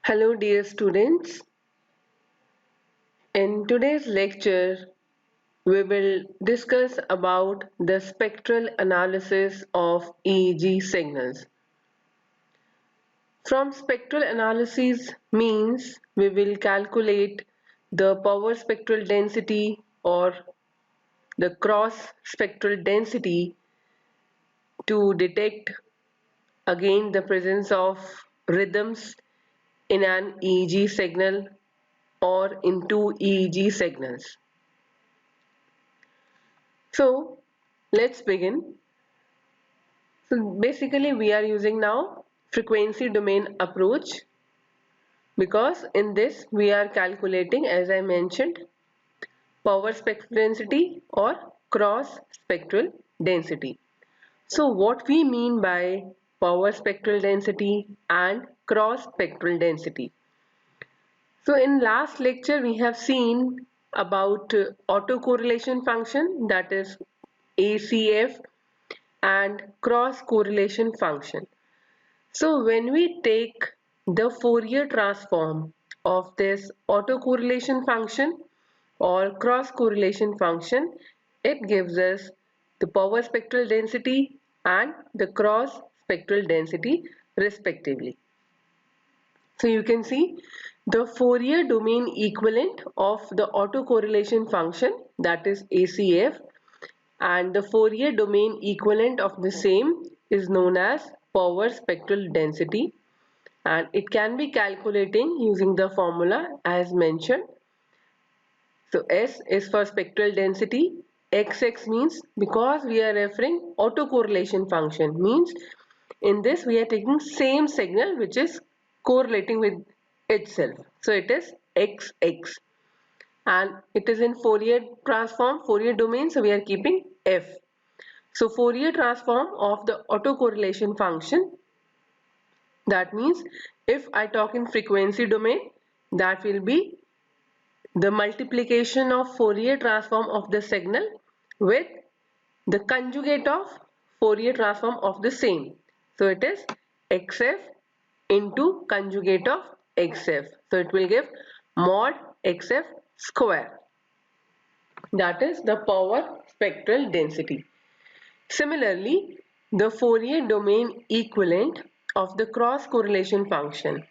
Hello dear students, in today's lecture we will discuss about the spectral analysis of EEG signals. From spectral analysis means we will calculate the power spectral density or the cross spectral density to detect again the presence of rhythms in an EEG signal or in two EEG signals. So let's begin. So basically we are using now frequency domain approach because in this we are calculating, as I mentioned, power spectral density or cross spectral density. So what we mean by power spectral density and cross spectral density. So in last lecture we have seen about autocorrelation function, that is ACF, and cross correlation function. So when we take the Fourier transform of this autocorrelation function or cross correlation function, it gives us the power spectral density and the cross spectral density respectively. So you can see the Fourier domain equivalent of the autocorrelation function, that is ACF, and the Fourier domain equivalent of the same is known as power spectral density, and it can be calculating using the formula as mentioned. So S is for spectral density, XX means, because we are referring autocorrelation function, means in this we are taking same signal which is correlating with itself. So it is XX, and it is in Fourier transform, Fourier domain, so we are keeping F. So Fourier transform of the autocorrelation function, that means if I talk in frequency domain, that will be the multiplication of Fourier transform of the signal with the conjugate of Fourier transform of the same. So it is XF into conjugate of XF. So it will give mod XF square. That is the power spectral density. Similarly, the Fourier domain equivalent of the cross correlation function,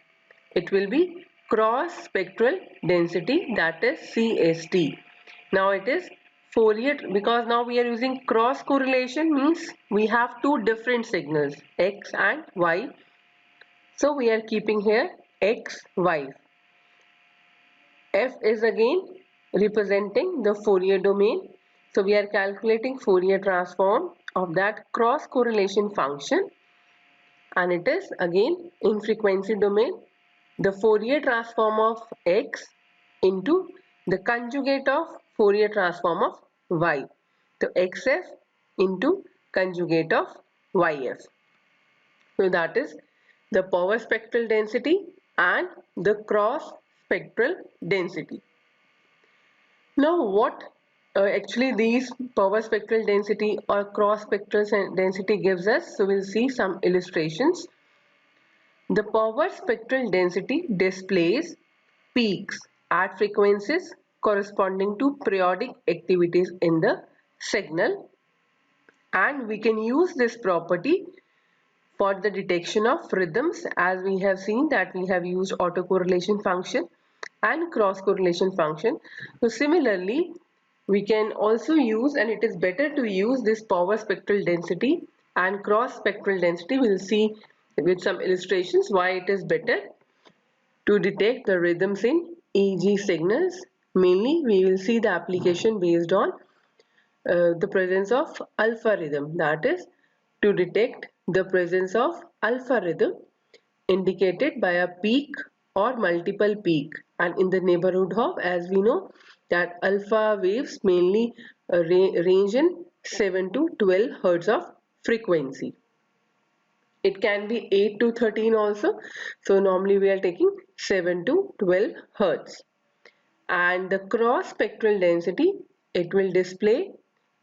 it will be cross spectral density, that is CST. Now it is Fourier, because now we are using cross correlation, means we have two different signals X and Y. So we are keeping here X, Y. F is again representing the Fourier domain. So we are calculating Fourier transform of that cross correlation function, and it is again in frequency domain the Fourier transform of X into the conjugate of Fourier transform of Y. So XF into conjugate of YF. So that is the power spectral density and the cross spectral density. Now what actually these power spectral density or cross spectral density gives us, so we'll see some illustrations. The power spectral density displays peaks at frequencies corresponding to periodic activities in the signal, and we can use this property for the detection of rhythms, as we have seen that we have used autocorrelation function and cross correlation function. So similarly we can also use, and it is better to use, this power spectral density and cross spectral density. We will see with some illustrations why it is better to detect the rhythms in EEG signals. Mainly we will see the application based on the presence of alpha rhythm, that is to detect the presence of alpha rhythm indicated by a peak or multiple peak, and in the neighborhood of, as we know, that alpha waves mainly range in 7 to 12 hertz of frequency. It can be 8 to 13 also, so normally we are taking 7 to 12 hertz. And the cross spectral density, it will display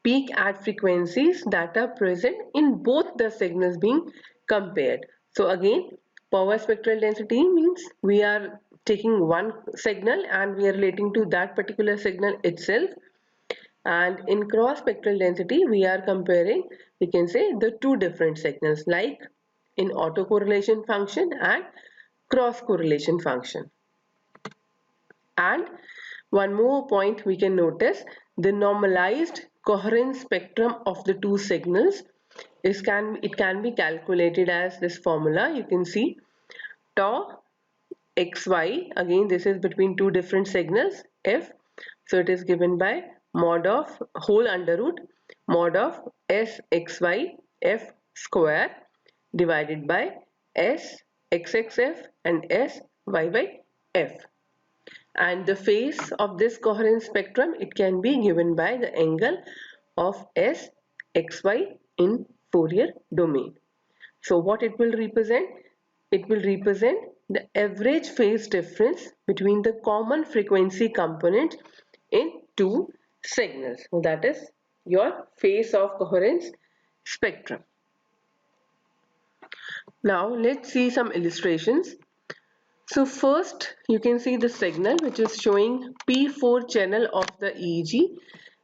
peak at frequencies that are present in both the signals being compared. So again Power spectral density means we are taking one signal and we are relating to that particular signal itself. And in cross spectral density, we are comparing, we can say, the two different signals, like in autocorrelation function and cross correlation function. And one more point we can notice, the normalized coherence spectrum of the two signals it can be calculated as this formula. You can see tau xy, again this is between two different signals f, so it is given by mod of whole under root mod of s xy f square divided by s xxf and s yy f. And the phase of this coherence spectrum, it can be given by the angle of s xy in Fourier domain. So what it will represent? It will represent the average phase difference between the common frequency components in two signals. So that is your phase of coherence spectrum. Now let's see some illustrations. So first you can see the signal which is showing P4 channel of the EEG,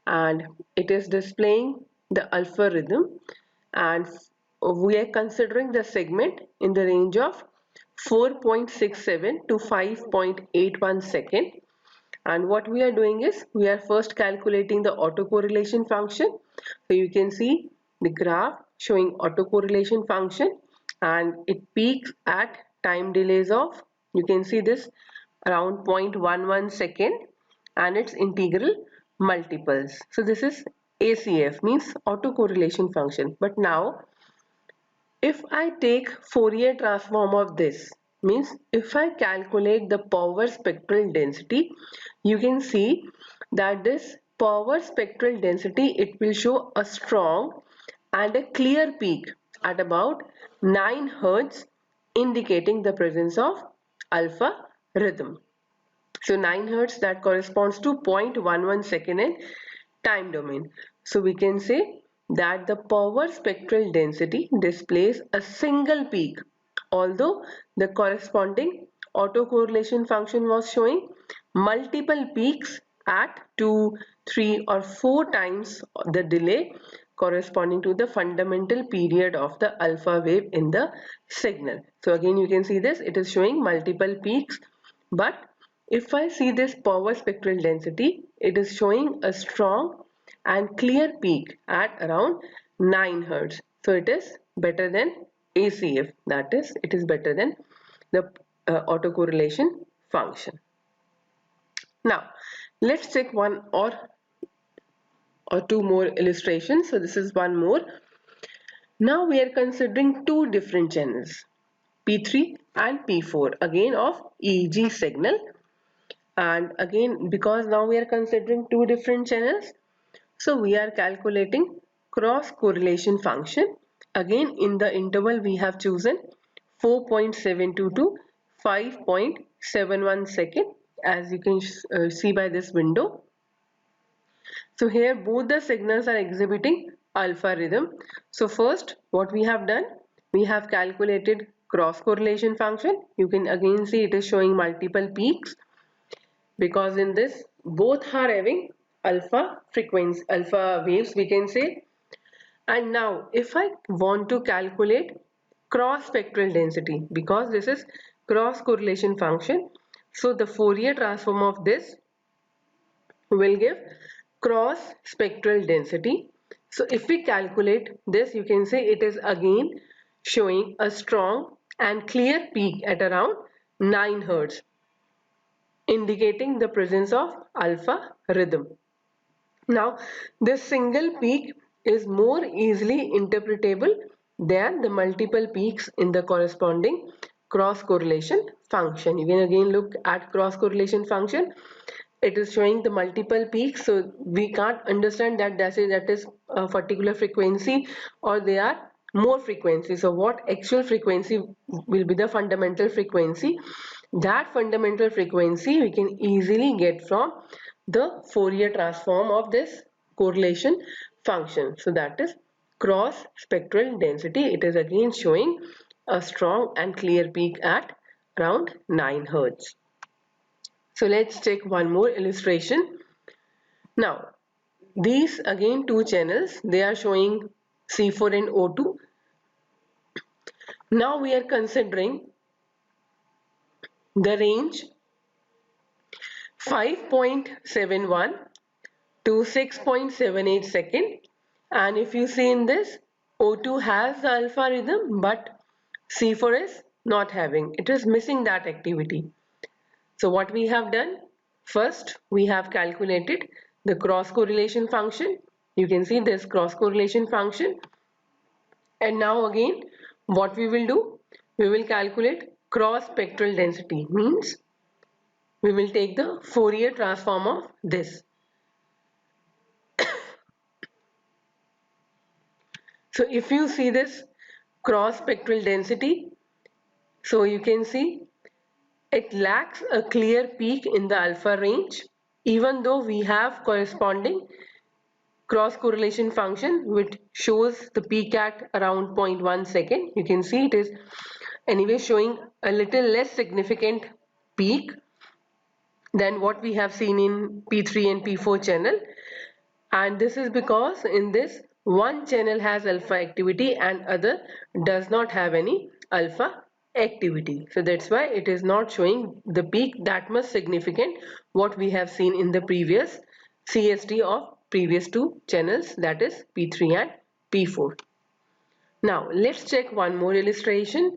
and it is displaying the alpha rhythm, and we are considering the segment in the range of 4.67 to 5.81 second. And what we are doing is we are first calculating the autocorrelation function. So you can see the graph showing autocorrelation function, and it peaks at time delays of, you can see this, around 0.11 second, and its integral multiples. So this is ACF, means autocorrelation function. But now if I take Fourier transform of this, means if I calculate the power spectral density, you can see that this power spectral density, it will show a strong and a clear peak at about 9 Hz, indicating the presence of alpha rhythm. So 9 Hz, that corresponds to 0.11 second in time domain. So we can say that the power spectral density displays a single peak, although the corresponding autocorrelation function was showing multiple peaks at 2, 3 or 4 times the delay corresponding to the fundamental period of the alpha wave in the signal. So again you can see this, it is showing multiple peaks, but if I see this power spectral density, it is showing a strong and clear peak at around 9 Hz. So it is better than ACF, that is, it is better than the autocorrelation function. Now let's take one or two more illustrations. So this is one more. Now we are considering two different channels, P3 and P4, again of EEG signal. And again, because now we are considering two different channels, so we are calculating cross correlation function. Again, in the interval we have chosen 4.72 to 5.71 second, as you can see by this window. So here both the signals are exhibiting alpha rhythm. So first what we have done, we have calculated cross correlation function. You can again see it is showing multiple peaks, because in this both are having alpha frequency, alpha waves, we can say. And now if I want to calculate cross spectral density, because this is cross correlation function, so the Fourier transform of this will give cross spectral density. So if we calculate this, you can say it is again showing a strong and clear peak at around 9 Hz, indicating the presence of alpha rhythm. Now this single peak is more easily interpretable than the multiple peaks in the corresponding cross correlation function. You can again look at cross correlation function. It is showing the multiple peaks, so we can't understand that that is a particular frequency or they are more frequency. So what actual frequency will be the fundamental frequency? That fundamental frequency we can easily get from the Fourier transform of this correlation function. So that is cross spectral density. It is again showing a strong and clear peak at around 9 Hz. So let's take one more illustration. Now, these again two channels, they are showing C4 and O2. Now we are considering the range 5.71 to 6.78 second, and if you see in this, O2 has the alpha rhythm but C4 is not having, it is missing that activity. So what we have done, first we have calculated the cross correlation function. You can see this cross correlation function, and now again what we will do, we will calculate cross spectral density, means we will take the Fourier transform of this. So if you see this cross spectral density, so you can see it lacks a clear peak in the alpha range, even though we have corresponding cross correlation function which shows the peak at around 0.1 second. You can see it is anyway showing a little less significant peak than what we have seen in P3 and P4 channel, and this is because in this one channel has alpha activity and other does not have any alpha activity. So that's why it is not showing the peak that much significant what we have seen in the previous CST of previous two channels, that is P3 and P4. Now let's check one more illustration.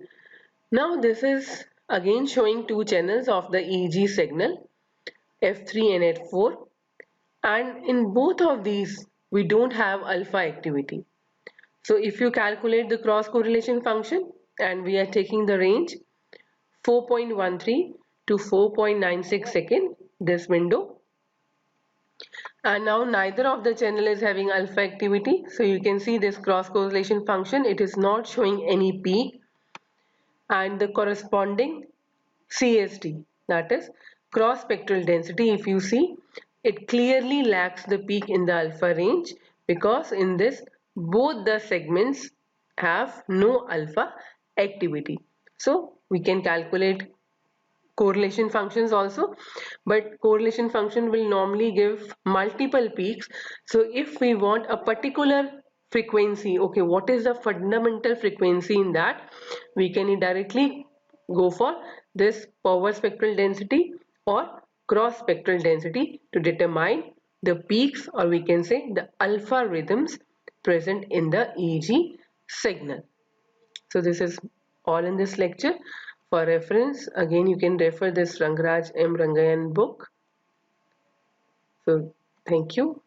Now this is again showing two channels of the EEG signal F3 and F4, and in both of these we don't have alpha activity. So if you calculate the cross correlation function, and we are taking the range 4.13 to 4.96 second, this window, and now neither of the channel is having alpha activity, so you can see this cross correlation function, it is not showing any peak, and the corresponding CST, that is cross spectral density, if you see, it clearly lacks the peak in the alpha range, because in this both the segments have no alpha activity. So we can calculate correlation functions also, but correlation function will normally give multiple peaks. So if we want a particular frequency, okay, what is the fundamental frequency in that, we can directly go for this power spectral density or cross spectral density to determine the peaks, or we can say the alpha rhythms present in the EEG signal. So this is all in this lecture. For reference, again you can refer this Rangaraj M. Rangayan book. So thank you.